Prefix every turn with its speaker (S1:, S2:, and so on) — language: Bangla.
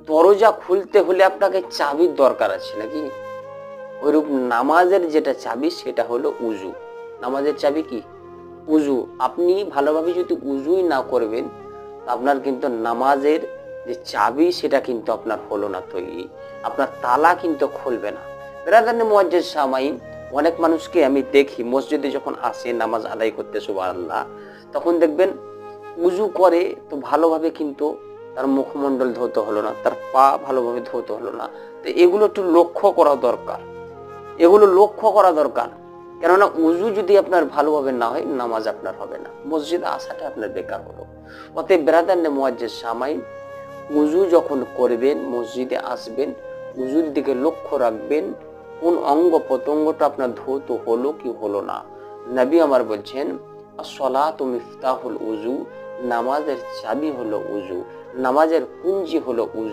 S1: দরজা খুলতে হলে আপনাকে চাবির দরকার আছে নাকি? ওইরূপ নামাজের যেটা চাবি সেটা হলো উজু। নামাজের চাবি কি? উজু। আপনি ভালোভাবে যদি উজুই না করবেন, আপনার কিন্তু নামাজের যে চাবি সেটা কিন্তু আপনার হলো না তৈরি। আপনার তালা কিন্তু খুলবে না। ব্রাদারনে মুয়াজ্জিজ সামাইন, অনেক মানুষকে আমি দেখি মসজিদে যখন আসে নামাজ আদায় করতে সুবহানাল্লাহ, তখন দেখবেন উজু করে তো ভালোভাবে কিন্তু তার মুখমণ্ডল ধৌত হলো না, তার পা ভালোভাবে ধৌত হলো না। তো এগুলো একটু লক্ষ্য করা দরকার। এগুলো লক্ষ্য করা দরকার। কেননা উজু যদি আপনার ভালোভাবে না হয়, নামাজ আপনার হবে না, মসজিদে আসাটা আপনার বেকার হলো। অতএব ব্রাদারনে মুয়াজ্জিজ সামাইন, উজু যখন করবেন, মসজিদে আসবেন, উজুর দিকে লক্ষ্য রাখবেন কোন অঙ্গ প্রত্যঙ্গটা আপনার ধৌত হলো কি হলো না। নবী আমার বলছেন, আসসালাতু মিফতাহুল উজু, নামাজের চাবি হলো উজু, নামাজের কুঞ্জি হলো উজু।